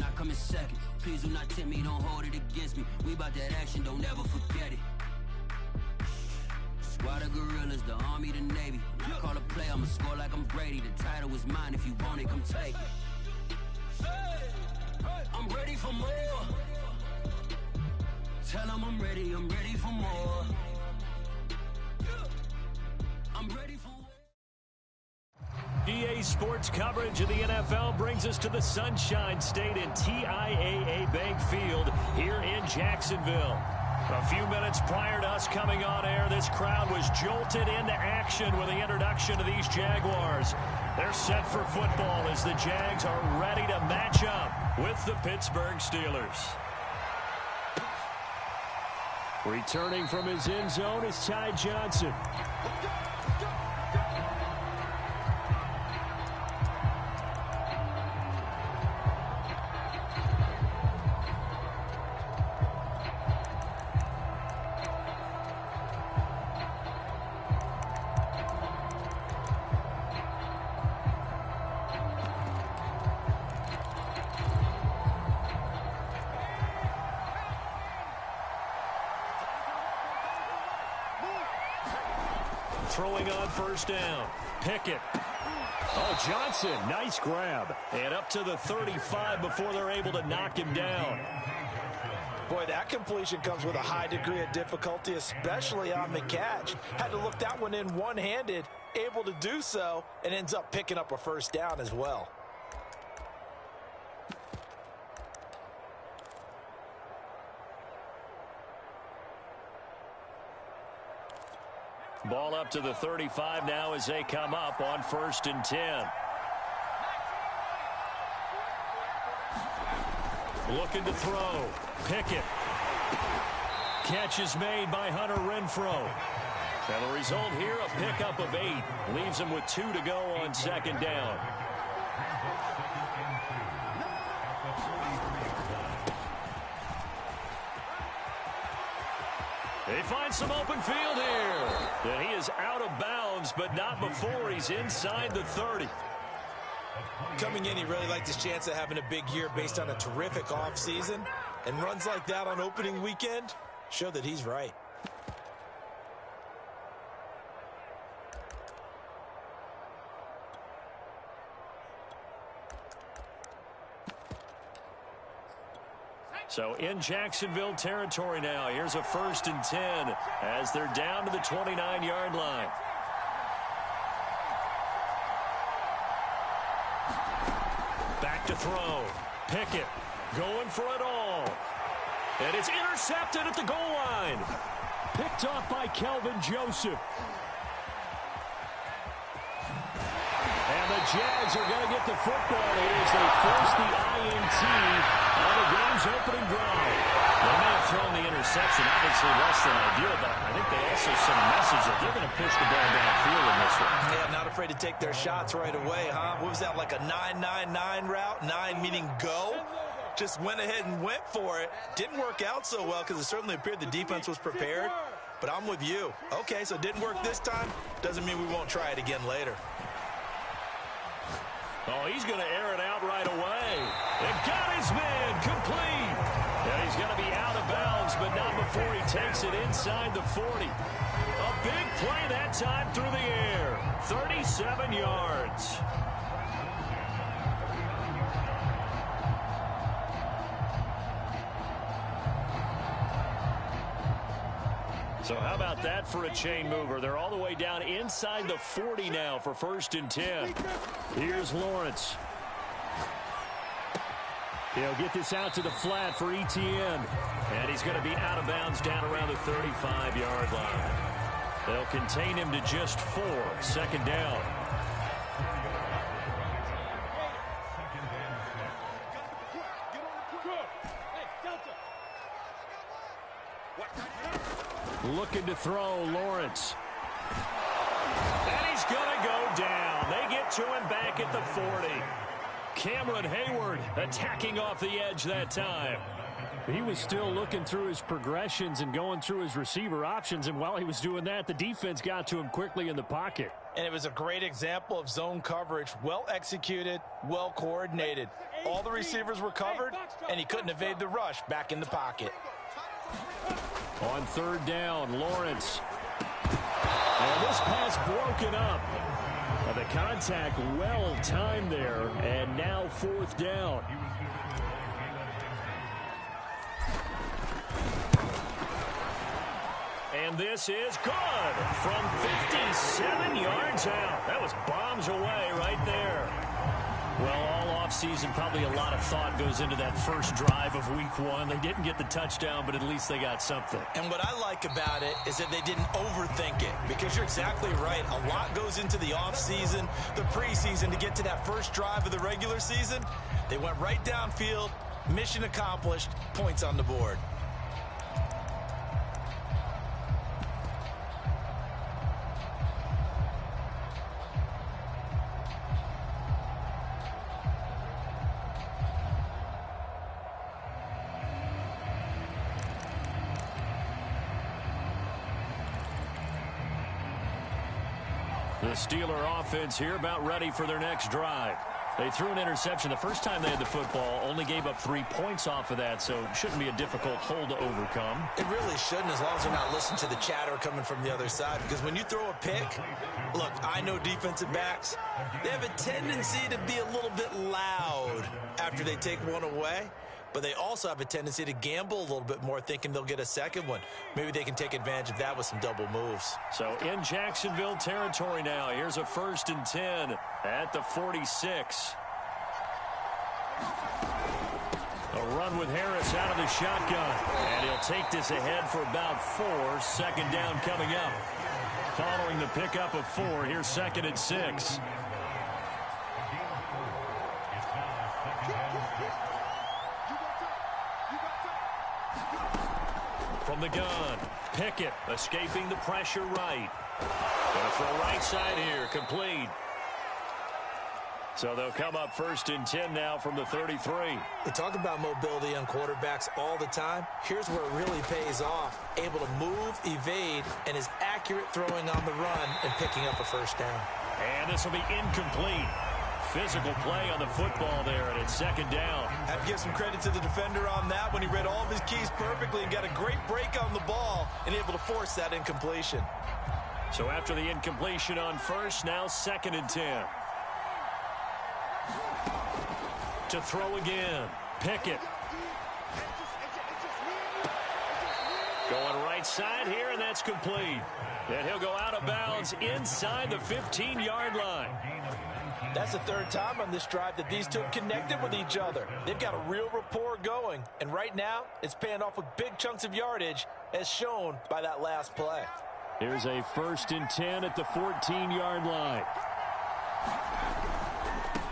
I come in second. Please do not tempt me, don't hold it against me. We about that action, don't ever forget it. Squad of gorillas, the army, the navy. When I call a play, I'ma score like I'm Brady. The title is mine, if you want it, come take it. I'm ready for more. Tell them I'm ready for more. I'm ready for more. EA Sports coverage of the NFL brings us to the Sunshine State and TIAA Bank Field here in Jacksonville. A few minutes prior to us coming on air, this crowd was jolted into action with the introduction of these Jaguars. They're set for football as the Jags are ready to match up with the Pittsburgh Steelers. Returning from his end zone is Ty Johnson. Throwing on first down. Pickett. Oh, Johnson, nice grab. And up to the 35 before they're able to knock him down. Boy, that completion comes with a high degree of difficulty, especially on the catch. Had to look that one in one-handed, able to do so, and ends up picking up a first down as well. Ball up to the 35 now as they come up on 1st and 10. Looking to throw. Pickett. Catch is made by Hunter Renfrow. And the result here, a pickup of 8. Leaves him with 2 to go on 2nd down. They find some open field here. And he is out of bounds, but not before he's inside the 30. Coming in, he really liked his chance of having a big year based on a terrific offseason. And runs like that on opening weekend show that he's right. So in Jacksonville territory now. Here's a 1st and 10 as they're down to the 29-yard line. Back to throw. Pickett going for it all. And it's intercepted at the goal line. Picked off by Kelvin Joseph. And the Jags are going to get the football here as they force the INT on the game's opening drive. They may have thrown the interception, obviously less than ideal, but I think they also sent a message that they're going to push the ball downfield in this one. Yeah, not afraid to take their shots right away, huh? What was that, like a 9-9-9 route? 9 meaning go? Just went ahead and went for it. Didn't work out so well because it certainly appeared the defense was prepared. But I'm with you. Okay, so it didn't work this time. Doesn't mean we won't try it again later. Oh, he's going to air it out right away. And got his man complete. And he's going to be out of bounds, but not before he takes it inside the 40. A big play that time through the air. 37 yards. So how about that for a chain mover? They're all the way down inside the 40 now for 1st and 10. Here's Lawrence. He'll get this out to the flat for Etienne. And he's going to be out of bounds down around the 35-yard line. They'll contain him to just 4. 2nd down. Looking to throw, Lawrence. And he's going to go down. They get to him back at the 40. Cameron Hayward attacking off the edge that time. He was still looking through his progressions and going through his receiver options, and while he was doing that, the defense got to him quickly in the pocket. And it was a great example of zone coverage. Well executed, well coordinated. All the receivers were covered, and he couldn't evade the rush back in the pocket. On third down, Lawrence. And this pass broken up. The contact well timed there, and now fourth down. And this is good from 57 yards out. That was bombs away right there. Well, all offseason, probably a lot of thought goes into that first drive of week one. They didn't get the touchdown, but at least they got something. And what I like about it is that they didn't overthink it, because you're exactly right. A lot goes into the offseason, the preseason, to get to that first drive of the regular season. They went right downfield, mission accomplished, points on the board. The Steeler offense here about ready for their next drive. They threw an interception the first time they had the football, only gave up 3 points off of that, so it shouldn't be a difficult hole to overcome. It really shouldn't, as long as they're not listening to the chatter coming from the other side, because when you throw a pick, look, I know defensive backs, they have a tendency to be a little bit loud after they take one away. But they also have a tendency to gamble a little bit more, thinking they'll get a second one. Maybe they can take advantage of that with some double moves. So in Jacksonville territory now. Here's a 1st and 10 at the 46. A run with Harris out of the shotgun. And he'll take this ahead for about 4. 2nd down coming up. Following the pickup of 4, here's 2nd and 6. From the gun, Pickett escaping the pressure right. Gonna throw right side here, complete. So they'll come up 1st and 10 now from the 33. We talk about mobility on quarterbacks all the time. Here's where it really pays off. Able to move, evade, and is accurate throwing on the run and picking up a 1st down. And this will be incomplete. Physical play on the football there, and it's 2nd down. Have to give some credit to the defender on that when he read all of his keys perfectly and got a great break on the ball and able to force that incompletion. So after the incompletion on 1st, now 2nd and 10. To throw again, Pickett. Going right side here, and that's complete. And he'll go out of bounds inside the 15-yard line. That's the 3rd time on this drive that these two have connected with each other. They've got a real rapport going, and right now it's paying off with big chunks of yardage, as shown by that last play. Here's a 1st and 10 at the 14-yard line.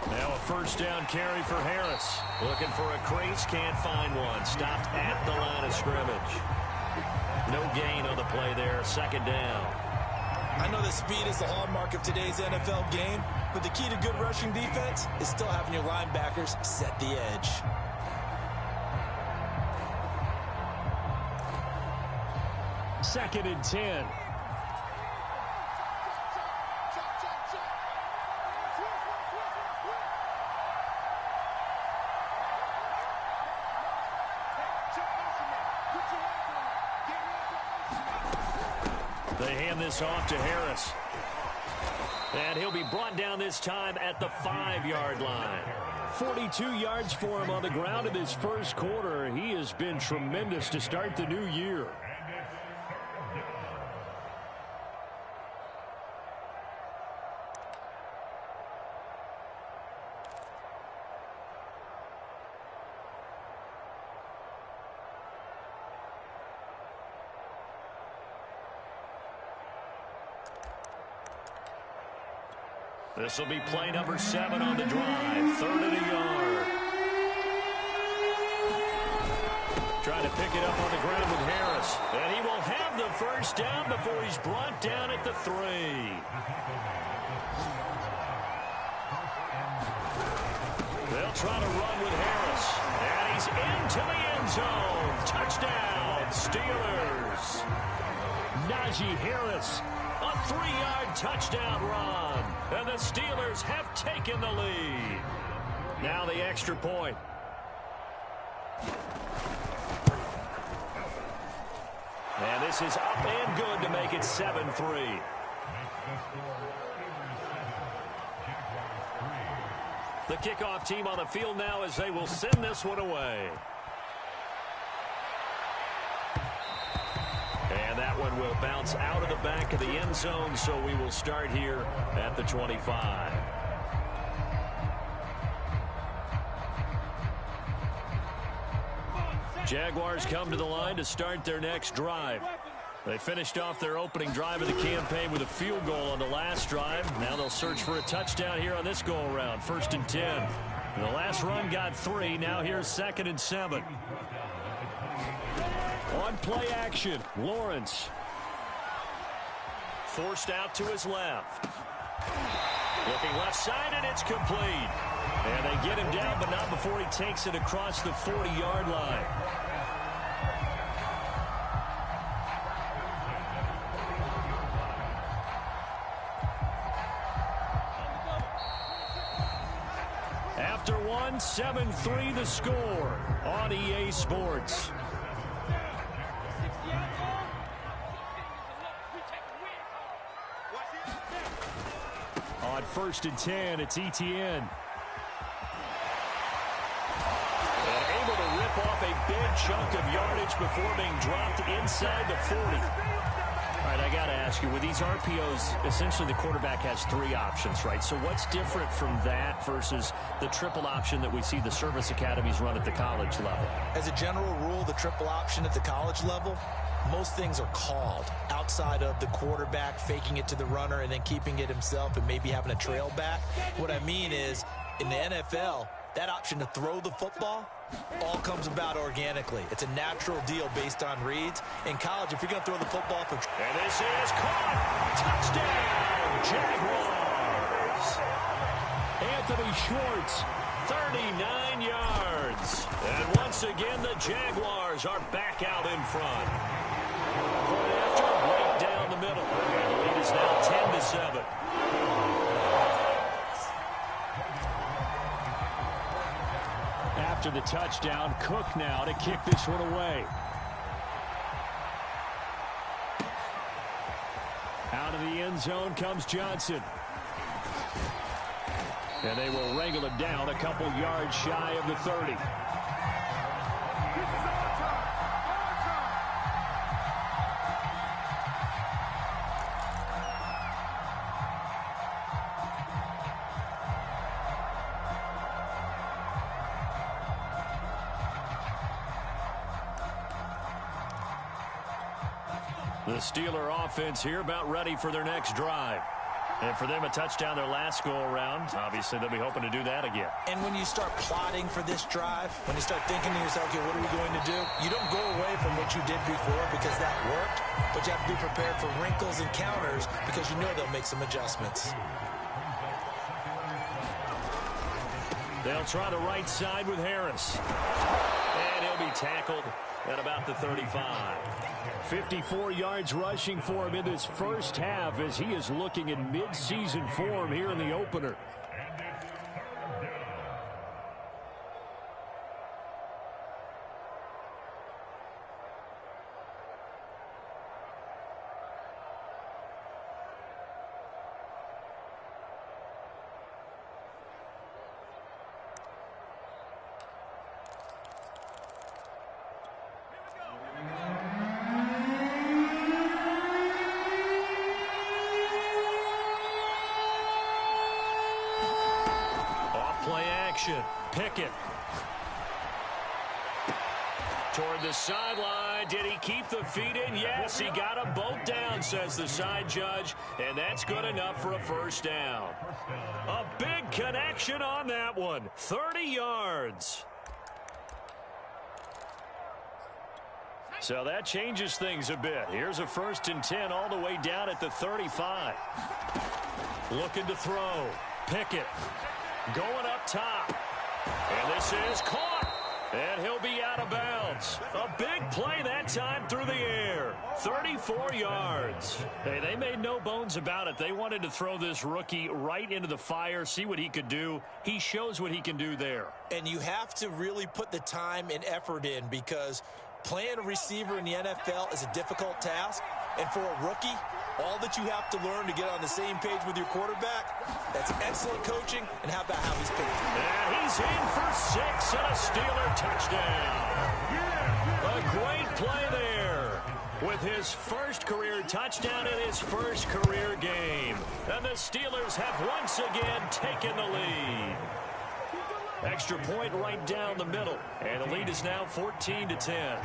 Now a 1st down carry for Harris. Looking for a crease, can't find one. Stopped at the line of scrimmage. No gain on the play there, 2nd down. I know that speed is the hallmark of today's NFL game, but the key to good rushing defense is still having your linebackers set the edge. Second and 10. They hand this off to Harris. And he'll be brought down this time at the 5-yard line. 42 yards for him on the ground in this first quarter. He has been tremendous to start the new year. This will be play number 7 on the drive. 3rd and a yard. Trying to pick it up on the ground with Harris. And he will have the 1st down before he's brought down at the 3. They'll try to run with Harris. And he's into the end zone. Touchdown, Steelers. Najee Harris. A 3-yard touchdown run. And the Steelers have taken the lead. Now the extra point. And this is up and good to make it 7-3. The kickoff team on the field now as they will send this one away. And that one will bounce out of the back of the end zone, so we will start here at the 25. Jaguars come to the line to start their next drive. They finished off their opening drive of the campaign with a field goal on the last drive. Now they'll search for a touchdown here on this go-around. 1st and 10. The last run got 3. Now here's 2nd and 7. On play action, Lawrence. Forced out to his left. Looking left side, and it's complete. And they get him down, but not before he takes it across the 40-yard line. After one, 7-3 the score on EA Sports. On 1st and 10, it's Etienne. And able to rip off a big chunk of yardage before being dropped inside the 40. All right, I got to ask you, with these RPOs, essentially the quarterback has 3 options, right? So what's different from that versus the triple option that we see the service academies run at the college level? As a general rule, the triple option at the college level, most things are called outside of the quarterback faking it to the runner and then keeping it himself and maybe having a trail back. What I mean is, in the NFL, that option to throw the football all comes about organically. It's a natural deal based on reads. In college, if you're going to throw the football for... And this is caught. Touchdown, Jaguars. Anthony Schwartz, 39 yards. And once again, the Jaguars are back out in front. Point after, right down the middle. And the lead is now 10-7. After the touchdown, Cook now to kick this one away. Out of the end zone comes Johnson. And they will wrangle it down a couple yards shy of the 30. The Steeler offense here about ready for their next drive. And for them, a touchdown their last go-around. Obviously, they'll be hoping to do that again. And when you start plotting for this drive, when you start thinking to yourself, okay, what are we going to do? You don't go away from what you did before because that worked, but you have to be prepared for wrinkles and counters because you know they'll make some adjustments. They'll try the right side with Harris. And he'll be tackled at about the 35. 54 yards rushing for him in this first half as he is looking in mid-season form here in the opener. Pickett. Toward the sideline. Did he keep the feet in? Yes, he got them both down, says the side judge. And that's good enough for a first down. A big connection on that one. 30 yards. So that changes things a bit. Here's a 1st and 10 all the way down at the 35. Looking to throw. Pickett going up top. And this is caught. And he'll be out of bounds. A big play that time through the air. 34 yards. Hey, they made no bones about it. They wanted to throw this rookie right into the fire, see what he could do. He shows what he can do there. And you have to really put the time and effort in, because playing a receiver in the NFL is a difficult task. And for a rookie, all that you have to learn to get on the same page with your quarterback, that's excellent coaching. And how about how he's picked? And he's in for 6 and a Steeler touchdown. A great play there with his first career touchdown in his first career game. And the Steelers have once again taken the lead. Extra point right down the middle. And the lead is now 14-10.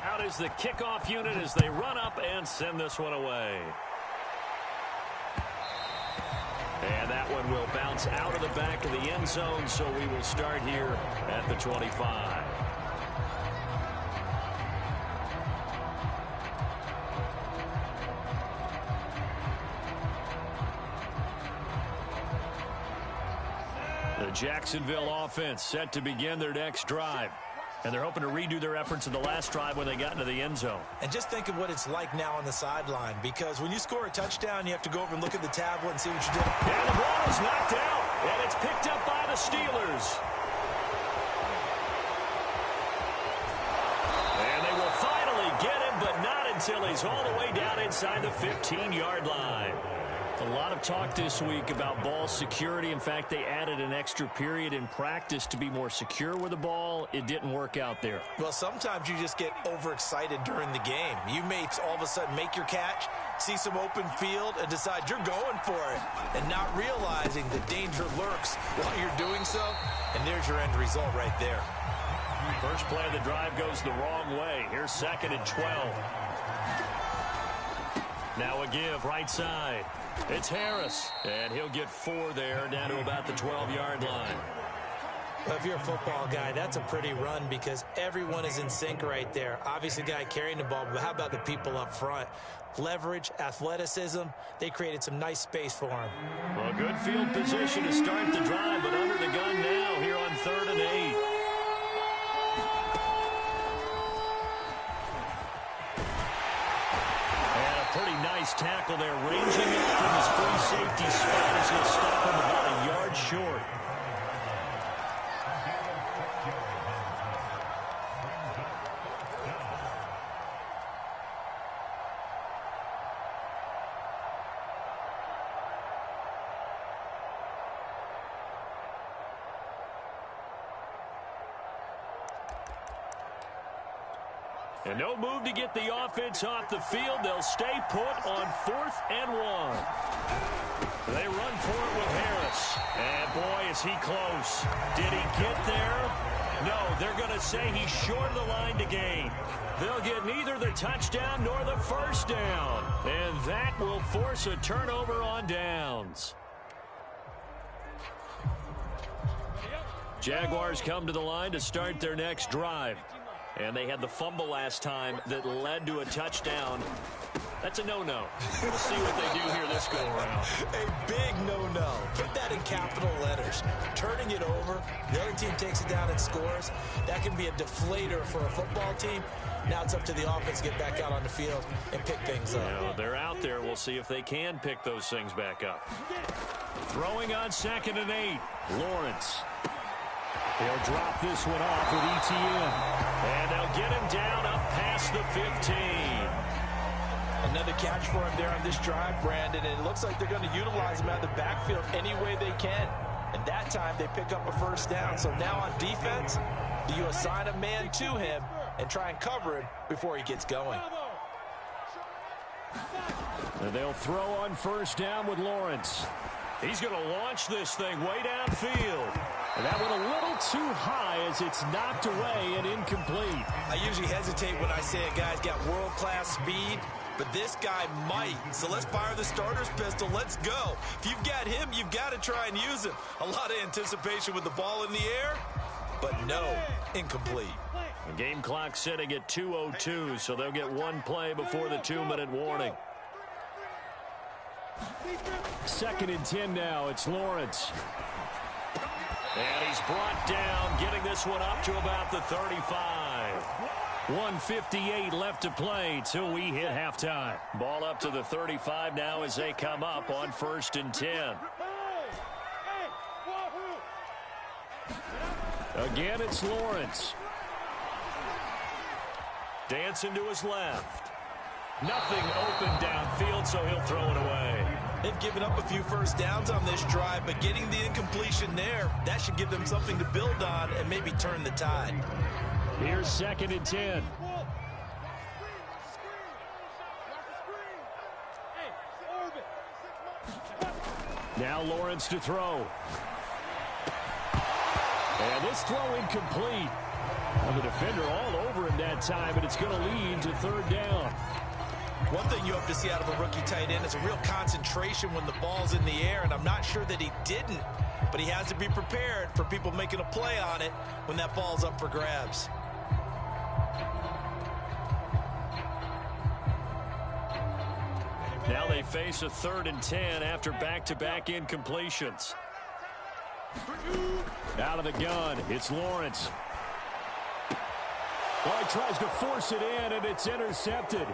Out is the kickoff unit as they run up and send this one away. And that one will bounce out of the back of the end zone, so we will start here at the 25. The Jacksonville offense set to begin their next drive. And they're hoping to redo their efforts in the last drive when they got into the end zone. And just think of what it's like now on the sideline, because when you score a touchdown, you have to go over and look at the tablet and see what you did. And the ball is knocked out, and it's picked up by the Steelers. And they will finally get him, but not until he's all the way down inside the 15-yard line. A lot of talk this week about ball security. In fact, they added an extra period in practice to be more secure with the ball. It didn't work out there. Well, sometimes you just get overexcited during the game. You may all of a sudden make your catch, see some open field, and decide you're going for it, and not realizing the danger lurks while you're doing so. And there's your end result right there. First play of the drive goes the wrong way. Here's 2nd and 12. Now a give right side. It's Harris, and he'll get 4 there, down to about the 12-yard line. Well, if you're a football guy, that's a pretty run, because everyone is in sync right there. Obviously, the guy carrying the ball, but how about the people up front? Leverage, athleticism, they created some nice space for him. Well, good field position to start the drive, but under the gun now here on 3rd and 8. Pretty nice tackle there, ranging up from his free safety spot as he'll stop him about a yard short. And no move to get the offense off the field. They'll stay put on 4th and 1. They run for it with Harris. And boy, is he close. Did he get there? No, they're going to say he's short of the line to gain. They'll get neither the touchdown nor the first down. And that will force a turnover on downs. Jaguars come to the line to start their next drive. And they had the fumble last time that led to a touchdown. That's a no-no. We'll see what they do here this go-around. A big no-no. Put that in capital letters. Turning it over, the other team takes it down and scores. That can be a deflator for a football team. Now it's up to the offense to get back out on the field and pick things up. Well, they're out there. We'll see if they can pick those things back up. Throwing on 2nd and 8. Lawrence. They'll drop this one off with ETN. And they'll get him down up past the 15. Another catch for him there on this drive, Brandon. And it looks like they're going to utilize him out of the backfield any way they can. And that time they pick up a first down. So now on defense, do you assign a man to him and try and cover him before he gets going? And they'll throw on first down with Lawrence. He's going to launch this thing way downfield. And that went a little too high as it's knocked away and incomplete. I usually hesitate when I say a guy's got world-class speed, but this guy might. So let's fire the starter's pistol. Let's go. If you've got him, you've got to try and use him. A lot of anticipation with the ball in the air, but no, incomplete. The game clock sitting at 2:02, so they'll get one play before the 2-minute warning. 2nd and 10 now. It's Lawrence. And he's brought down, getting this one up to about the 35. 1:58 left to play till we hit halftime. Ball up to the 35 now as they come up on 1st and 10. Again, it's Lawrence. Dancing to his left. Nothing open downfield, so he'll throw it away. They've given up a few first downs on this drive, but getting the incompletion there, that should give them something to build on and maybe turn the tide. Here's 2nd and 10. Now Lawrence to throw. And this throw incomplete. Well, the defender all over him that time, and it's going to lead to 3rd down. One thing you hope to see out of a rookie tight end is a real concentration when the ball's in the air, and I'm not sure that he didn't, but he has to be prepared for people making a play on it when that ball's up for grabs. Now they face a 3rd and 10 after back-to-back incompletions. Out of the gun, it's Lawrence. Well, he tries to force it in, and it's intercepted.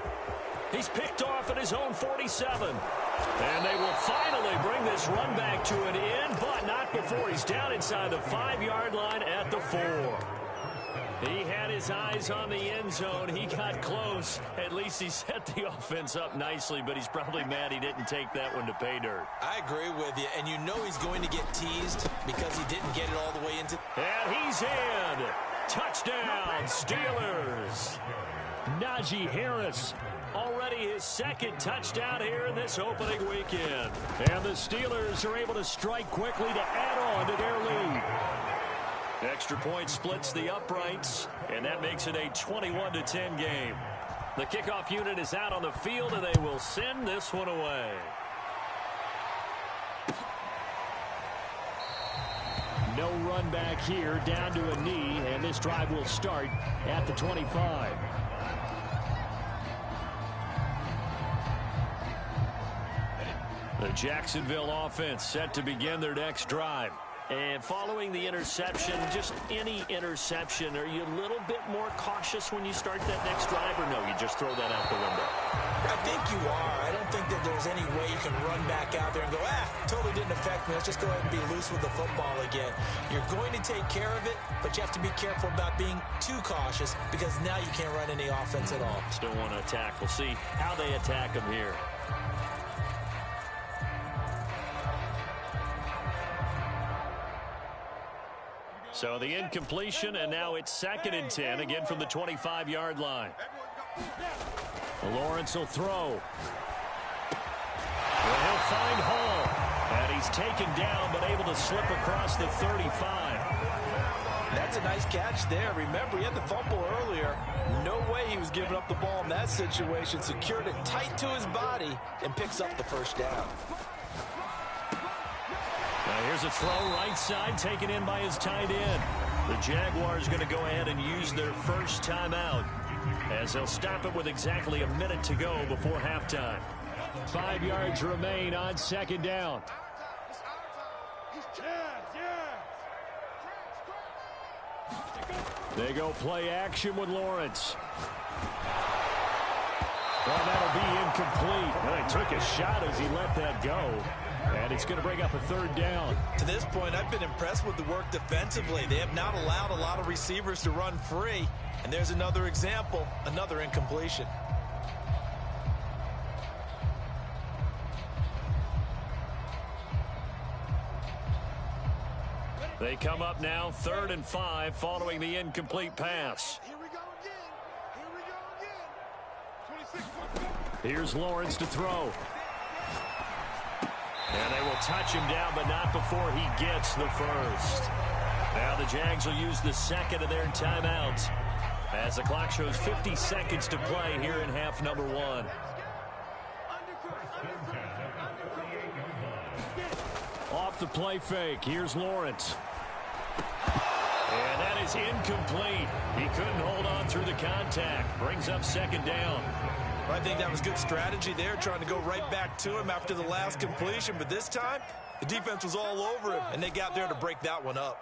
He's picked off at his own 47. And they will finally bring this run back to an end, but not before he's down inside the 5-yard line at the 4. He had his eyes on the end zone. He got close. At least he set the offense up nicely, but he's probably mad he didn't take that one to pay dirt. I agree with you, and you know he's going to get teased because he didn't get it all the way into... And he's in. Touchdown, Steelers. Najee Harris, already his 2nd touchdown here in this opening weekend. And the Steelers are able to strike quickly to add on to their lead. Extra point splits the uprights, and that makes it a 21-10 game. The kickoff unit is out on the field, and they will send this one away. No run back here, down to a knee, and this drive will start at the 25. The Jacksonville offense set to begin their next drive. And following the interception, just any interception, are you a little bit more cautious when you start that next drive, or no, you just throw that out the window? I think you are. I don't think that there's any way you can run back out there and go, totally didn't affect me. Let's just go ahead and be loose with the football again. You're going to take care of it, but you have to be careful about being too cautious because now you can't run any offense at all. Still want to attack. We'll see how they attack them here. So the incompletion, and now it's 2nd and 10, again from the 25-yard line. Lawrence will throw. Well, he'll find Hall. And he's taken down, but able to slip across the 35. That's a nice catch there. Remember, he had the fumble earlier. No way he was giving up the ball in that situation. Secured it tight to his body and picks up the 1st down. Now here's a throw right side taken in by his tight end. The Jaguars going to go ahead and use their first timeout as they'll stop it with exactly a minute to go before halftime. 5 yards remain on 2nd down. They go play action with Lawrence. Well, that'll be incomplete. Well, he took a shot as he let that go. And it's going to bring up a 3rd down. To this point, I've been impressed with the work defensively. They have not allowed a lot of receivers to run free. And there's another example, another incompletion. They come up now 3rd and 5 following the incomplete pass. Here's Lawrence to throw. And they will touch him down, but not before he gets the 1st. Now the Jags will use the 2nd of their timeouts as the clock shows 50 seconds to play here in half number 1. Off the play fake, here's Lawrence. And that is incomplete. He couldn't hold on through the contact. Brings up 2nd down. I think that was good strategy there, trying to go right back to him after the last completion. But this time, the defense was all over him, and they got there to break that one up.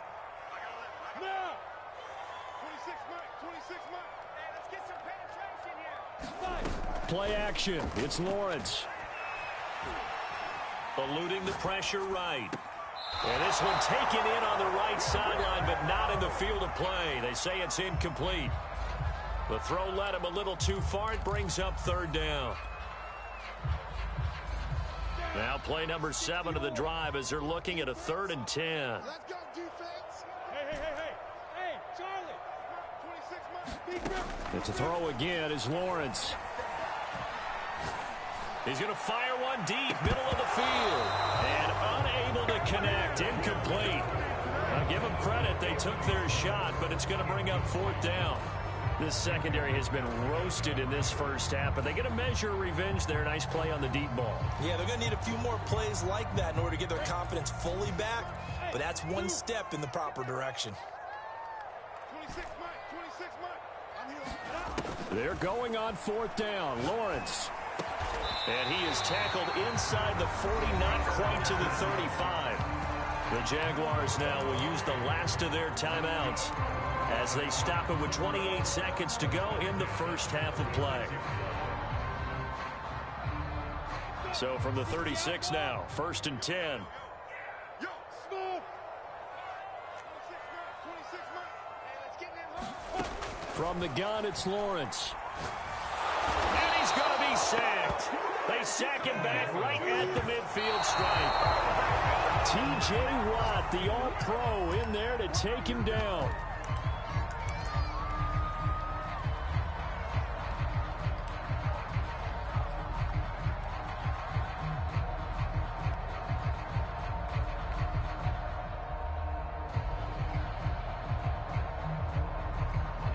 Play action. It's Lawrence. Eluding the pressure right. And this one taken in on the right sideline, but not in the field of play. They say it's incomplete. The throw led him a little too far. It brings up third down. Now play number 7 of the drive as they're looking at a 3rd and 10. Let's go, defense. Hey, Charlie. 26 months. It's a throw again as Lawrence. He's going to fire one deep, middle of the field. And unable to connect, incomplete. Now give them credit, they took their shot, but it's going to bring up 4th down. This secondary has been roasted in this first half, but they get a measure of revenge there. Nice play on the deep ball. Yeah, they're going to need a few more plays like that in order to get their confidence fully back, but that's one step in the proper direction. 26 months. They're going on 4th down. Lawrence. And he is tackled inside the 40, not quite to the 35. The Jaguars now will use the last of their timeouts as they stop it with 28 seconds to go in the first half of play. So from the 36 now, 1st and 10. Yo, small. 26 months. Hey, let's get in there. From the gun, it's Lawrence. And he's going to be sacked. They sack him back right at the midfield stripe. T.J. Watt, the All-Pro, in there to take him down.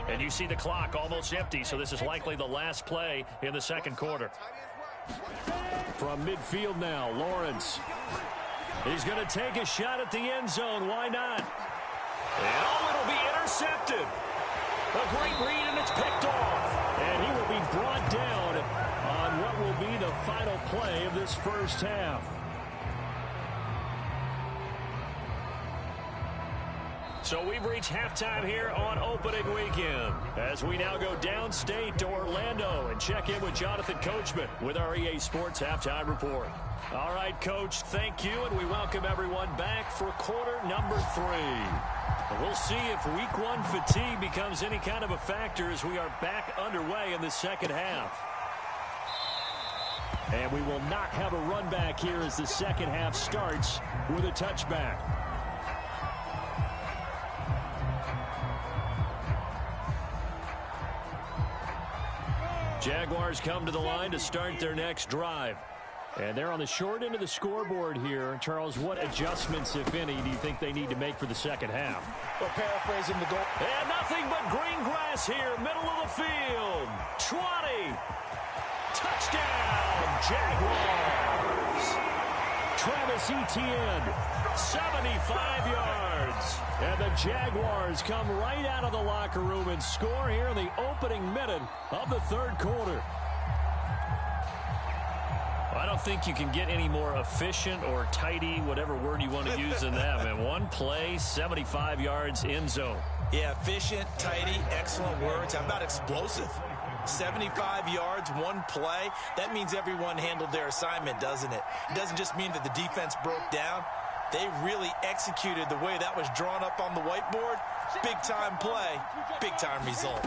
And you see the clock almost empty, so this is likely the last play in the second quarter. From midfield now, Lawrence. He's going to take a shot at the end zone. Why not? And it'll be intercepted. A great read, and it's picked off. And he will be brought down on what will be the final play of this first half. So we've reached halftime here on opening weekend as we now go downstate to Orlando and check in with Jonathan Coachman with our EA Sports Halftime Report. All right, Coach, thank you, and we welcome everyone back for quarter number 3. And we'll see if week 1 fatigue becomes any kind of a factor as we are back underway in the second half. And we will not have a run back here as the second half starts with a touchback. Jaguars come to the line to start their next drive. And they're on the short end of the scoreboard here. Charles, what adjustments, if any, do you think they need to make for the second half? Well, paraphrasing the goal. And nothing but green grass here, middle of the field. 20. Touchdown, Jaguars. Travis Etienne, 75 yards. And the Jaguars come right out of the locker room and score here in the opening minute of the third quarter. I don't think you can get any more efficient or tidy, whatever word you want to use in that, man. One play, 75 yards, end zone. Yeah, efficient, tidy, excellent words. How about explosive? 75 yards, one play. That means everyone handled their assignment, doesn't it? It doesn't just mean that the defense broke down. They really executed the way that was drawn up on the whiteboard. Big-time play, big-time result.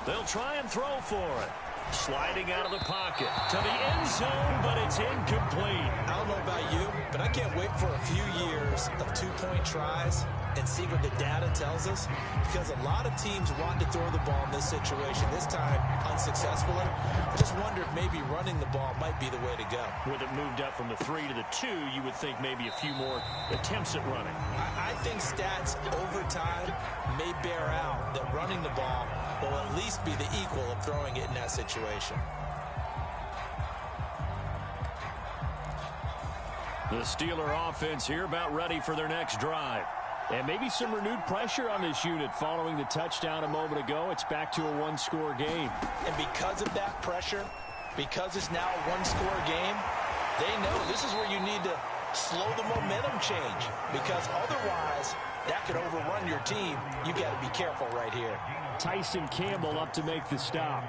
They'll try and throw for it. Sliding out of the pocket to the end zone, but it's incomplete. I don't know about you, but I can't wait for a few years of two-point tries and see what the data tells us, because a lot of teams want to throw the ball in this situation, this time unsuccessfully. I just wonder if maybe running the ball might be the way to go. With it moved up from the 3 to the 2, you would think maybe a few more attempts at running. I think stats over time may bear out that running the ball will at least be the equal of throwing it in that situation. The Steeler offense here about ready for their next drive. And maybe some renewed pressure on this unit following the touchdown a moment ago. It's back to a one-score game. And because of that pressure, because it's now a one-score game, they know this is where you need to slow the momentum change, because otherwise that could overrun your team. You've got to be careful right here. Tyson Campbell up to make the stop.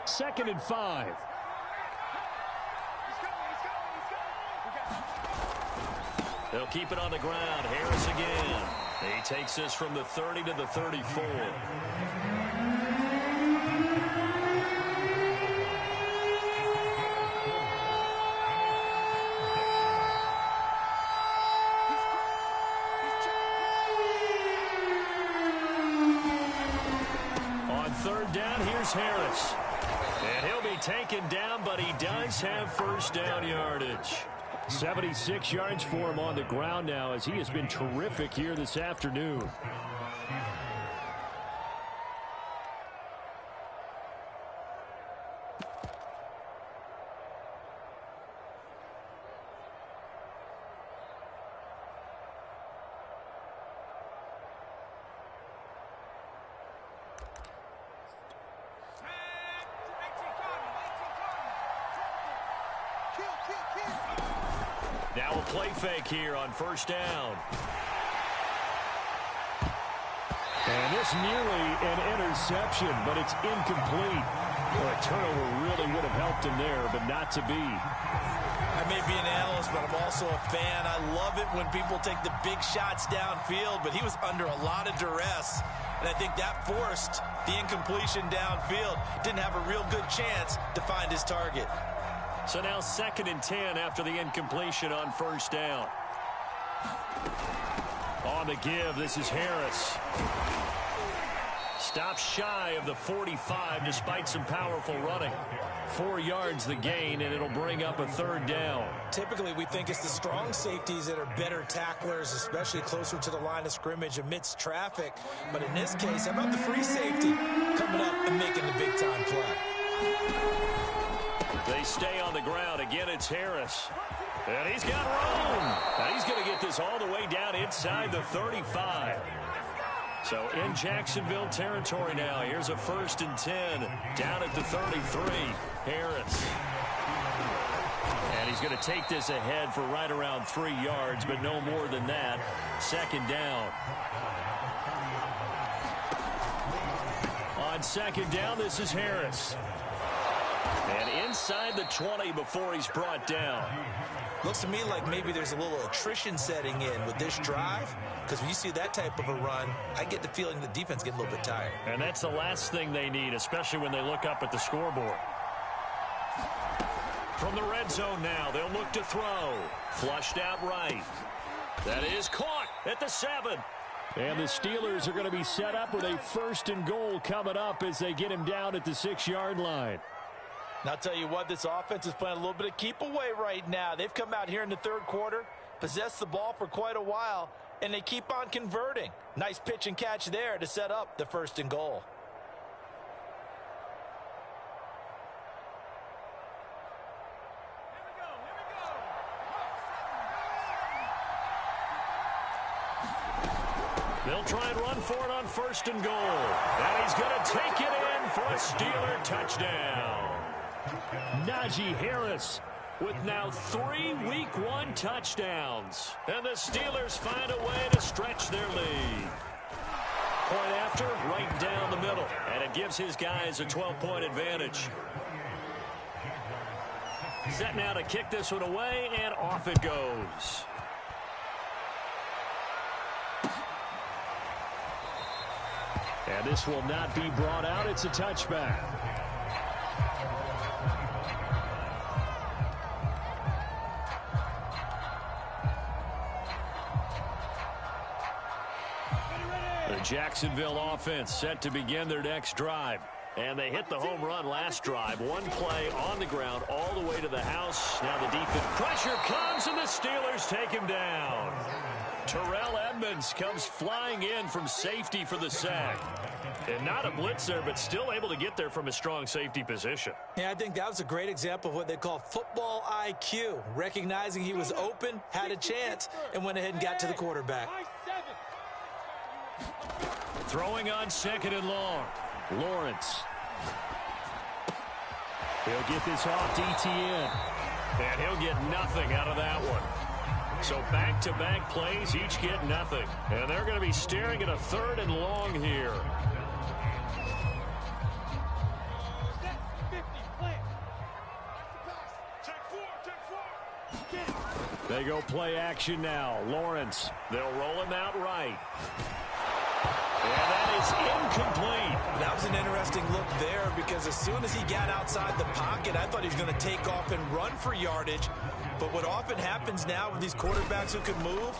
Second and 5. They'll keep it on the ground. Harris again. He takes this from the 30 to the 34. On third down, here's Harris. And he'll be taken down, but he does have first down yardage. 76 yards for him on the ground now, as he has been terrific here this afternoon. Now a play fake here on first down. And this nearly an interception, but it's incomplete. Well, a turnover really would have helped him there, but not to be. I may be an analyst, but I'm also a fan. I love it when people take the big shots downfield, but he was under a lot of duress. And I think that forced the incompletion downfield. Didn't have a real good chance to find his target. So now 2nd and 10 after the incompletion on first down. On the give, this is Harris. Stops shy of the 45 despite some powerful running. 4 yards the gain, and it'll bring up a third down. Typically, we think it's the strong safeties that are better tacklers, especially closer to the line of scrimmage amidst traffic. But in this case, how about the free safety coming up and making the big-time play? They stay on the ground. Again, it's Harris. And he's got room. And he's going to get this all the way down inside the 35. So in Jacksonville territory now. Here's a 1st and 10 down at the 33. Harris. And he's going to take this ahead for right around 3 yards, but no more than that. 2nd down. On 2nd down, this is Harris. And inside the 20 before he's brought down. Looks to me like maybe there's a little attrition setting in with this drive, because when you see that type of a run, I get the feeling the defense gets a little bit tired. And that's the last thing they need, especially when they look up at the scoreboard. From the red zone now, they'll look to throw. Flushed out right. That is caught at the 7. And the Steelers are going to be set up with a 1st and goal coming up as they get him down at the 6-yard line. And I'll tell you what, this offense is playing a little bit of keep away right now. They've come out here in the 3rd quarter, possessed the ball for quite a while, and they keep on converting. Nice pitch and catch there to set up the 1st and goal. They'll try and run for it on 1st and goal. And he's going to take it in for a Steeler touchdown. Najee Harris with now 3 Week 1 touchdowns. And the Steelers find a way to stretch their lead. Point after, right down the middle. And it gives his guys a 12-point advantage. Set now to kick this one away, and off it goes. And this will not be brought out. It's a touchback. The Jacksonville offense set to begin their next drive. And they hit the home run last drive. One play on the ground all the way to the house. Now the defense. Pressure comes, and the Steelers take him down. Terrell Edmunds comes flying in from safety for the sack. And not a blitzer, but still able to get there from a strong safety position. Yeah, I think that was a great example of what they call football IQ. Recognizing he was open, had a chance, and went ahead and got to the quarterback. Throwing on 2nd and long. Lawrence. He'll get this off to Etienne. And he'll get nothing out of that one. So back-to-back plays, each get nothing. And they're going to be staring at a 3rd and long here. They go play action now. Lawrence, they'll roll him out right. And that is incomplete. That was an interesting look there because as soon as he got outside the pocket, I thought he was going to take off and run for yardage. But what often happens now with these quarterbacks who can move,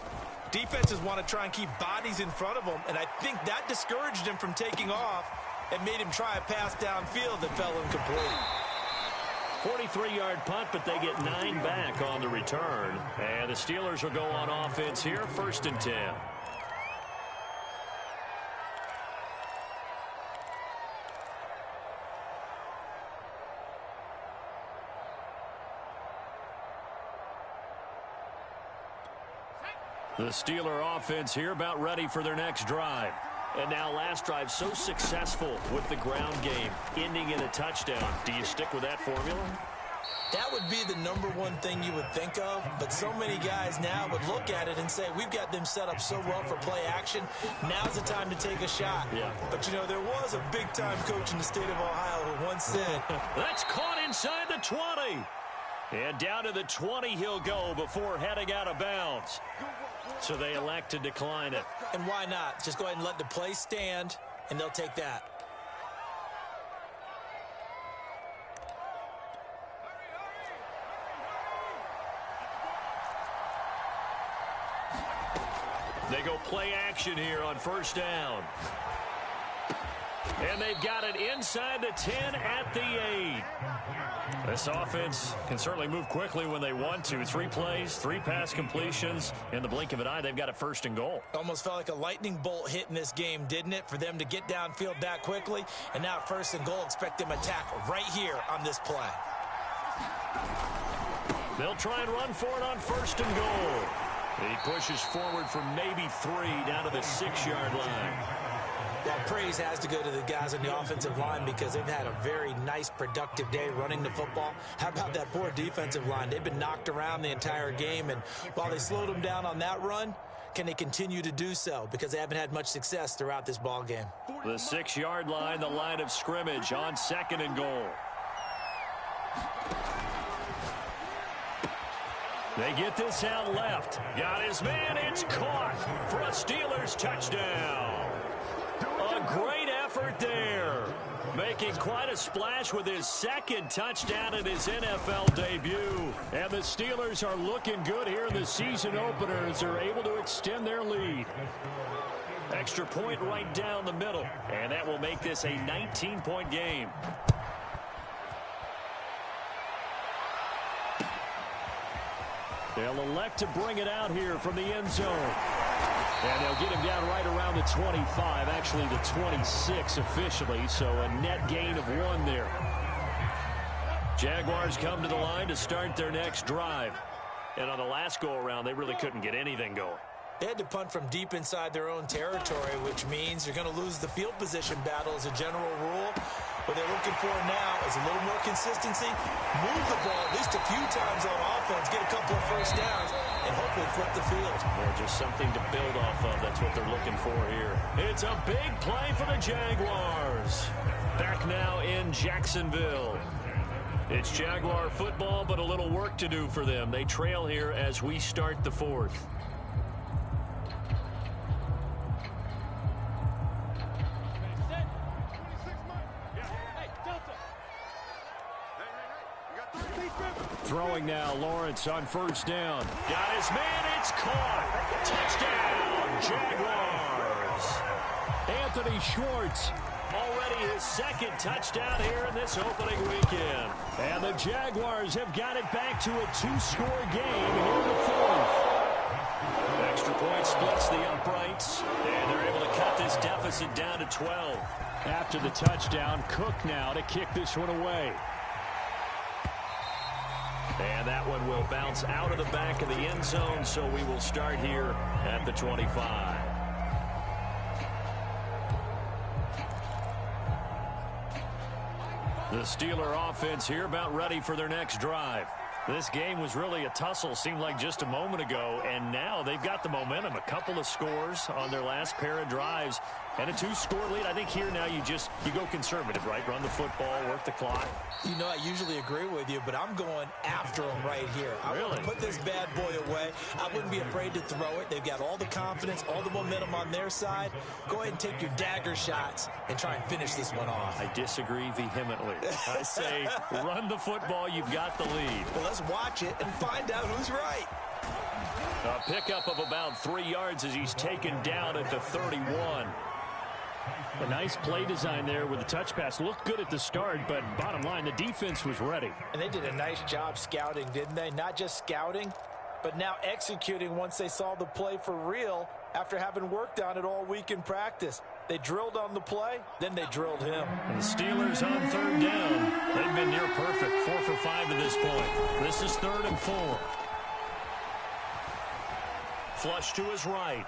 defenses want to try and keep bodies in front of them, and I think that discouraged him from taking off and made him try a pass downfield that fell incomplete. 43-yard punt, but they get 9 back on the return. And the Steelers will go on offense here, 1st and 10. The Steeler offense here about ready for their next drive. And now last drive so successful with the ground game, ending in a touchdown. Do you stick with that formula? That would be the #1 thing you would think of, but so many guys now would look at it and say, we've got them set up so well for play action, now's the time to take a shot. Yeah. But, you know, there was a big-time coach in the state of Ohio who once said, that's caught inside the 20. And down to the 20 he'll go before heading out of bounds. So they elect to decline it. And why not? Just go ahead and let the play stand, and they'll take that. They go play action here on 1st down. And they've got it inside the 10 at the 8. This offense can certainly move quickly when they want to. 3 plays, 3 pass completions. In the blink of an eye, they've got a 1st and goal. Almost felt like a lightning bolt hit in this game, didn't it? For them to get downfield that quickly. And now 1st and goal, expect them to attack right here on this play. They'll try and run for it on 1st and goal. He pushes forward for maybe 3 down to the 6-yard line. Well, praise has to go to the guys on the offensive line because they've had a very nice, productive day running the football. How about that poor defensive line? They've been knocked around the entire game, and while they slowed them down on that run, can they continue to do so? Because they haven't had much success throughout this ball game. The 6-yard line, the line of scrimmage on 2nd and goal. They get this out left. Got his man. It's caught for a Steelers touchdown. A great effort there. Making quite a splash with his 2nd touchdown in his NFL debut. And the Steelers are looking good here in the season opener as they're able to extend their lead. Extra point right down the middle. And that will make this a 19-point game. They'll elect to bring it out here from the end zone. And they'll get him down right around the 25, actually the 26 officially, so a net gain of 1 there. Jaguars come to the line to start their next drive. And on the last go-around, they really couldn't get anything going. They had to punt from deep inside their own territory, which means you're going to lose the field position battle as a general rule. What they're looking for now is a little more consistency, move the ball at least a few times on offense, get a couple of 1st downs, and hopefully flip the field. Well, just something to build off of. That's what they're looking for here. It's a big play for the Jaguars. Back now in Jacksonville. It's Jaguar football, but a little work to do for them. They trail here as we start the 4th. Throwing now, Lawrence on 1st down. Got his man, it's caught. Touchdown, Jaguars. Anthony Schwartz, already his 2nd touchdown here in this opening weekend. And the Jaguars have got it back to a 2-score game here in the 4th. Extra point splits the uprights, and they're able to cut this deficit down to 12. After the touchdown, Cook now to kick this one away. And that one will bounce out of the back of the end zone, so we will start here at the 25. The Steeler offense here about ready for their next drive. This game was really a tussle, seemed like just a moment ago, and now they've got the momentum. A couple of scores on their last pair of drives, and a 2-score lead. I think here now you go conservative, right? Run the football, work the clock. You know, I usually agree with you, but I'm going after them right here. I want to put this bad boy away. I wouldn't be afraid to throw it. They've got all the confidence, all the momentum on their side. Go ahead and take your dagger shots and try and finish this one off. I disagree vehemently. I say run the football. You've got the lead. Well, let's watch it and find out who's right. A pickup of about 3 yards as he's taken down at the 31. A nice play design there with the touch pass. Looked good at the start, but bottom line, the defense was ready. And they did a nice job scouting, didn't they? Not just scouting, but now executing once they saw the play for real after having worked on it all week in practice. They drilled on the play, then they drilled him. And the Steelers on 3rd down. They've been near perfect, 4 for 5 to this point. This is 3rd and 4. Flush to his right.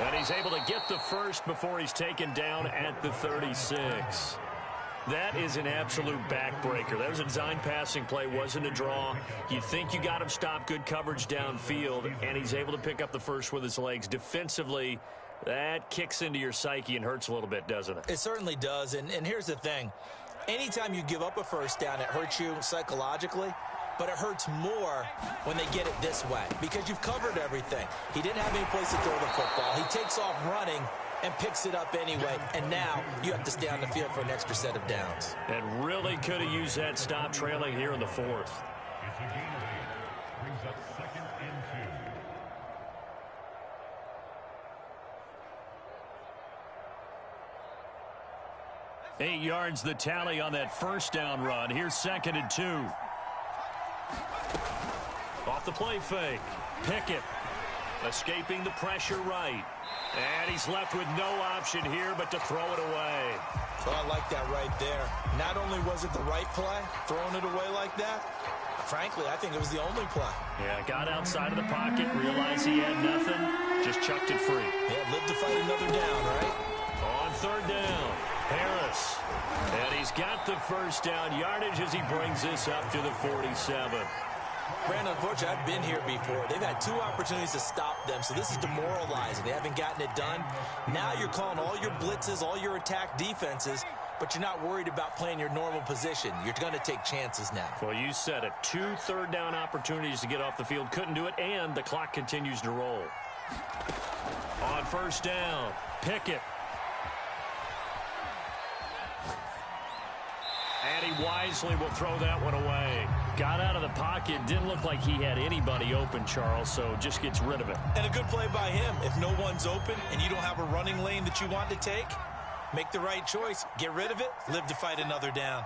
And he's able to get the first before he's taken down at the 36. That is an absolute backbreaker. That was a design passing play, wasn't a draw. You think you got him stopped, good coverage downfield, and he's able to pick up the first with his legs. Defensively, that kicks into your psyche and hurts a little bit, doesn't it? It certainly does, and here's the thing. Anytime you give up a first down, it hurts you psychologically. But it hurts more when they get it this way because you've covered everything. He didn't have any place to throw the football. He takes off running and picks it up anyway, and now you have to stay on the field for an extra set of downs. And really could have used that stop trailing here in the 4th. Brings up 2nd and 2. 8 yards the tally on that first down run. Here's 2nd and 2. Off the play fake. Pickett escaping the pressure right. And he's left with no option here but to throw it away. So I like that right there. Not only was it the right play, throwing it away like that, frankly, I think it was the only play. Yeah, got outside of the pocket, realized he had nothing, just chucked it free. Yeah, lived to fight another down, right? On 3rd down, Harris. And he's got the first down yardage as he brings this up to the 47. Brandon, unfortunately, I've been here before. They've had 2 opportunities to stop them, so this is demoralizing. They haven't gotten it done. Now you're calling all your blitzes, all your attack defenses, but you're not worried about playing your normal position. You're going to take chances now. Well, you said it. 2 third down opportunities to get off the field. Couldn't do it, and the clock continues to roll. On 1st down, Pickett. And he wisely will throw that one away. Got out of the pocket. Didn't look like he had anybody open, Charles, so just gets rid of it. And a good play by him. If no one's open and you don't have a running lane that you want to take, make the right choice. Get rid of it. Live to fight another down.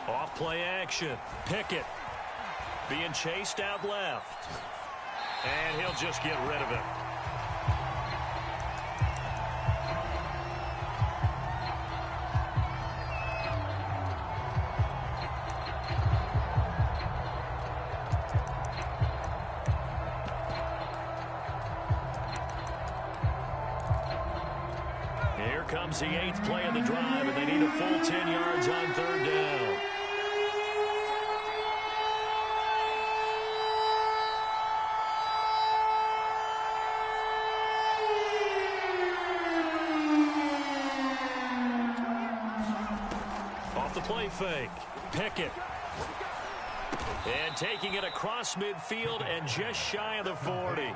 Off play action. Pickett being chased out left. And he'll just get rid of it. Here comes the 8th play of the drive, and they need a full 10 yards on 3rd down. Off the play fake, Pickett. And taking it across midfield and just shy of the 40.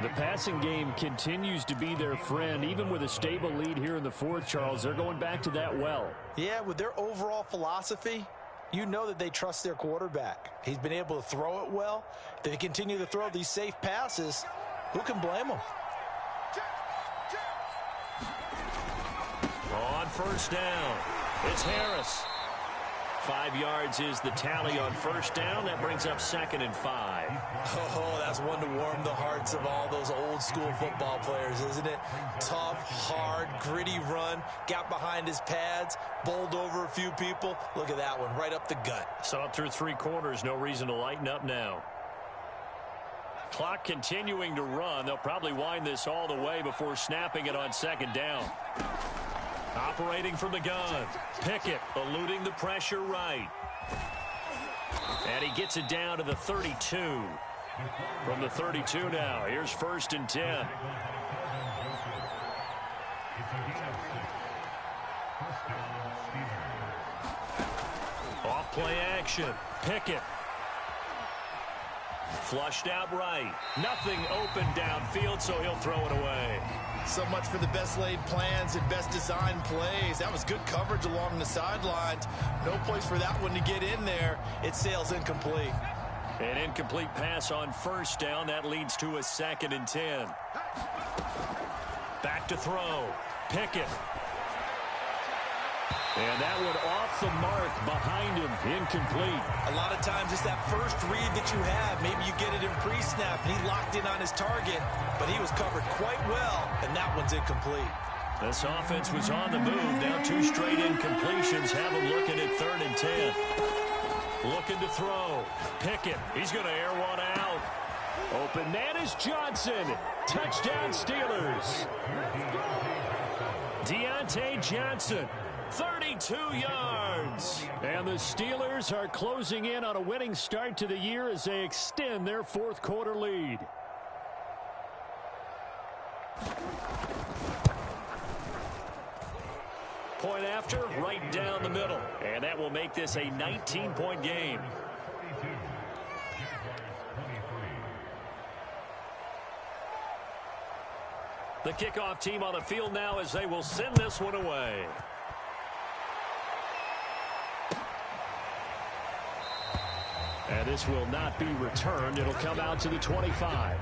The passing game continues to be their friend. Even with a stable lead here in the 4th, Charles, they're going back to that well. Yeah, with their overall philosophy, you know that they trust their quarterback. He's been able to throw it well. If they continue to throw these safe passes, who can blame them? On 1st down, it's Harris. 5 yards is the tally on 1st down. That brings up 2nd and 5. Oh, that's one to warm the hearts of all those old school football players, isn't it? Tough, hard, gritty run. Got behind his pads, bowled over a few people. Look at that one, right up the gut. Saw it through 3 quarters. No reason to lighten up now. Clock continuing to run. They'll probably wind this all the way before snapping it on second down. Operating from the gun. Pickett eluding the pressure right. And he gets it down to the 32. From the 32 now. Here's 1st and 10. Off play action. Pickett. Flushed out right. Nothing open downfield, so he'll throw it away. So much for the best laid plans and best designed plays. That was good coverage along the sidelines. No place for that one to get in there. It sails incomplete. An incomplete pass on 1st down. That leads to a 2nd and 10. Back to throw. Pickett. And that one off the mark behind him. Incomplete. A lot of times it's that first read that you have. Maybe you get it in pre-snap, and he locked in on his target, but he was covered quite well, and that one's incomplete. This offense was on the move. Now 2 straight incompletions. Have them looking at 3rd and 10. Looking to throw. Pickett. He's going to air one out. Open man is Johnson. Touchdown Steelers. Deontay Johnson. 32 yards. And the Steelers are closing in on a winning start to the year as they extend their 4th quarter lead. Point after, right down the middle. And that will make this a 19-point game. The kickoff team on the field now as they will send this one away. And this will not be returned. It'll come out to the 25.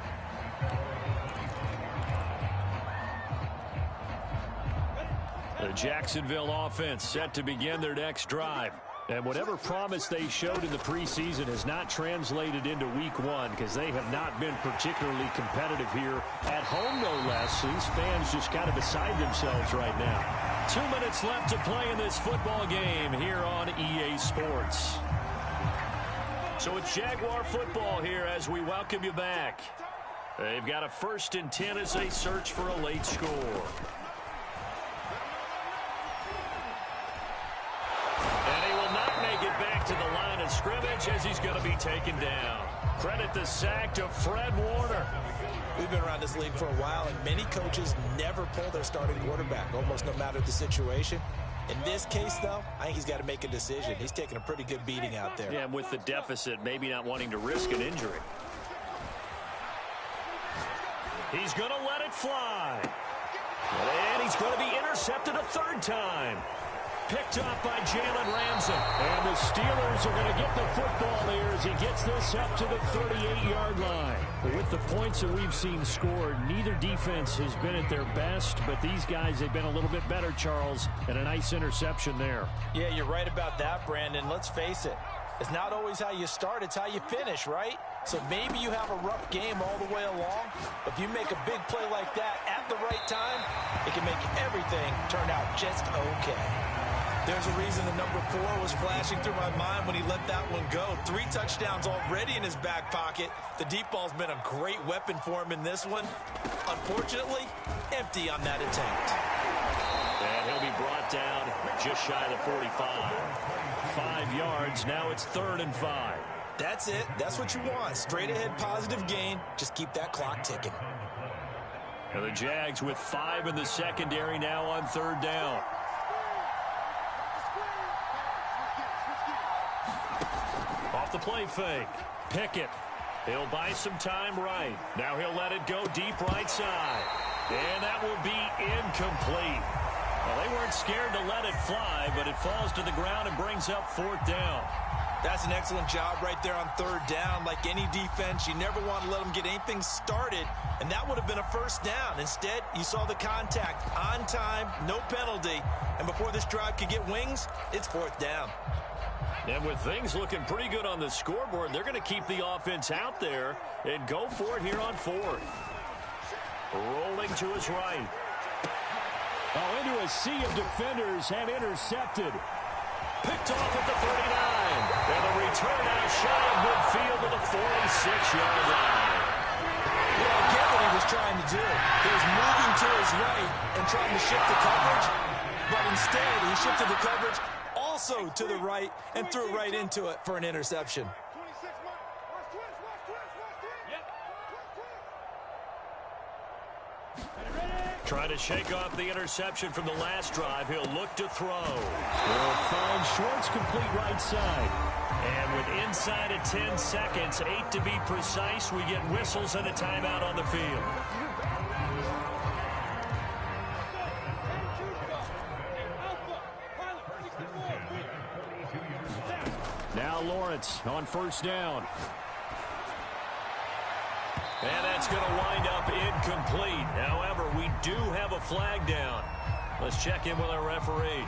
The Jacksonville offense set to begin their next drive. And whatever promise they showed in the preseason has not translated into week 1 because they have not been particularly competitive here at home, no less. These fans just kind of beside themselves right now. 2 minutes left to play in this football game here on EA Sports. So it's Jaguar football here as we welcome you back. They've got a 1st and 10 as they search for a late score. And he will not make it back to the line of scrimmage as he's going to be taken down. Credit the sack to Fred Warner. We've been around this league for a while, and many coaches never pull their starting quarterback, almost no matter the situation. In this case, though, I think he's got to make a decision. He's taking a pretty good beating out there. Yeah, and with the deficit, maybe not wanting to risk an injury. He's going to let it fly. And he's going to be intercepted a 3rd time. Picked up by Jalen Ramsey. And the Steelers are going to get the football here as he gets this up to the 38-yard line. With the points that we've seen scored, neither defense has been at their best, but these guys have been a little bit better, Charles, and a nice interception there. Yeah, you're right about that, Brandon. Let's face it. It's not always how you start, it's how you finish, right? So maybe you have a rough game all the way along, but if you make a big play like that at the right time, it can make everything turn out just okay. There's a reason the number 4 was flashing through my mind when he let that one go. 3 touchdowns already in his back pocket. The deep ball's been a great weapon for him in this one. Unfortunately, empty on that attempt. And he'll be brought down just shy of the 45. 5 yards. Now it's 3rd and 5. That's it. That's what you want. Straight ahead positive gain. Just keep that clock ticking. And the Jags with 5 in the secondary now on 3rd down. Off the play fake. Pickett. He'll buy some time right. Now he'll let it go deep right side. And that will be incomplete. Well, they weren't scared to let it fly, but it falls to the ground and brings up 4th down. That's an excellent job right there on 3rd down. Like any defense, you never want to let them get anything started, and that would have been a 1st down. Instead, you saw the contact on time, no penalty, and before this drive could get wings, it's 4th down. And with things looking pretty good on the scoreboard, they're going to keep the offense out there and go for it here on 4th. Rolling to his right. Oh, into a sea of defenders and intercepted. Picked off at the 39. And the return out shy of midfield to the 46-yard line. was trying to do. He was moving to his right and trying to shift the coverage, but instead he shifted the coverage also to the right and threw right into it for an interception. 26, Mike. Watch twist, watch twist, watch twist. Yep. Trying to shake off the interception from the last drive. He'll look to throw. Will find Schwartz complete right side. And with inside of 10 seconds, 8 to be precise, we get whistles and a timeout on the field. Now Lawrence on first down. And that's going to wind up incomplete. However, we do have a flag down. Let's check in with our referee.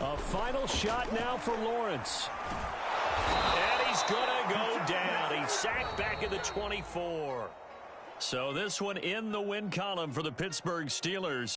A final shot now for Lawrence. And he's going to go down. He's sacked back at the 24. So this one in the win column for the Pittsburgh Steelers.